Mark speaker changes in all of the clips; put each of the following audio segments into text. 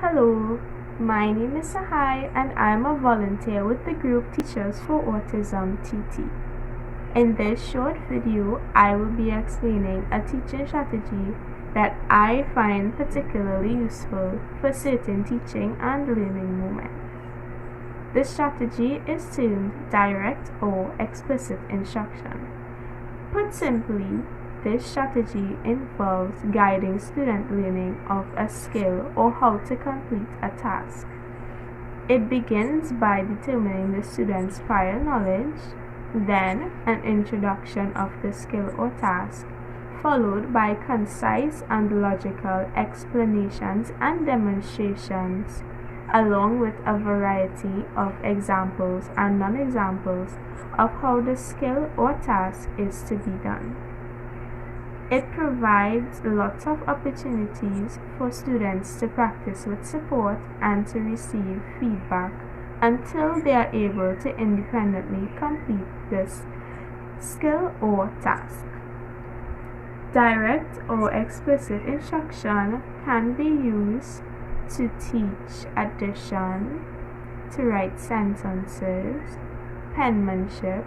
Speaker 1: Hello, my name is Sahai and I'm a volunteer with the group Teachers for Autism TT. In this short video, I will be explaining a teaching strategy that I find particularly useful for certain teaching and learning moments. This strategy is termed direct or explicit instruction. Put simply, this strategy involves guiding student learning of a skill or how to complete a task. It begins by determining the student's prior knowledge, then an introduction of the skill or task, followed by concise and logical explanations and demonstrations, along with a variety of examples and non-examples of how the skill or task is to be done. It provides lots of opportunities for students to practice with support and to receive feedback until they are able to independently complete this skill or task. Direct or explicit instruction can be used to teach addition, to write sentences, penmanship,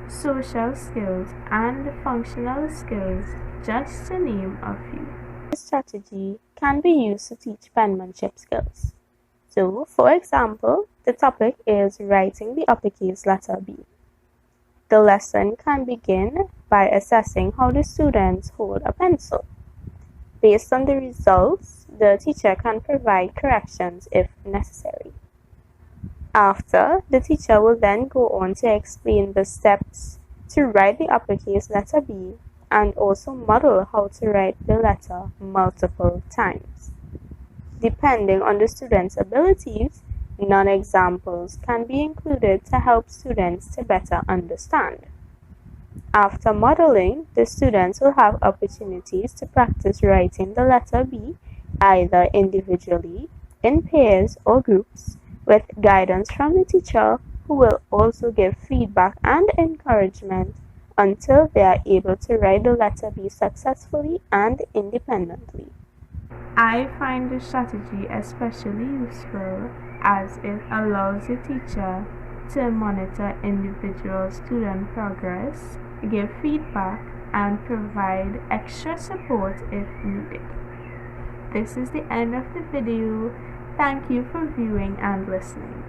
Speaker 1: social skills, and functional skills, just to name a few.
Speaker 2: This strategy can be used to teach penmanship skills. So, for example, the topic is writing the uppercase letter B. The lesson can begin by assessing how the students hold a pencil. Based on the results, the teacher can provide corrections if necessary. After, the teacher will then go on to explain the steps to write the uppercase letter B and also model how to write the letter multiple times. Depending on the student's abilities, non-examples can be included to help students to better understand. After modeling, the students will have opportunities to practice writing the letter B either individually, in pairs or groups, with guidance from the teacher who will also give feedback and encouragement until they are able to write the letter B successfully and independently.
Speaker 1: I find this strategy especially useful as it allows the teacher to monitor individual student progress, give feedback, and provide extra support if needed. This is the end of the video. Thank you for viewing and listening.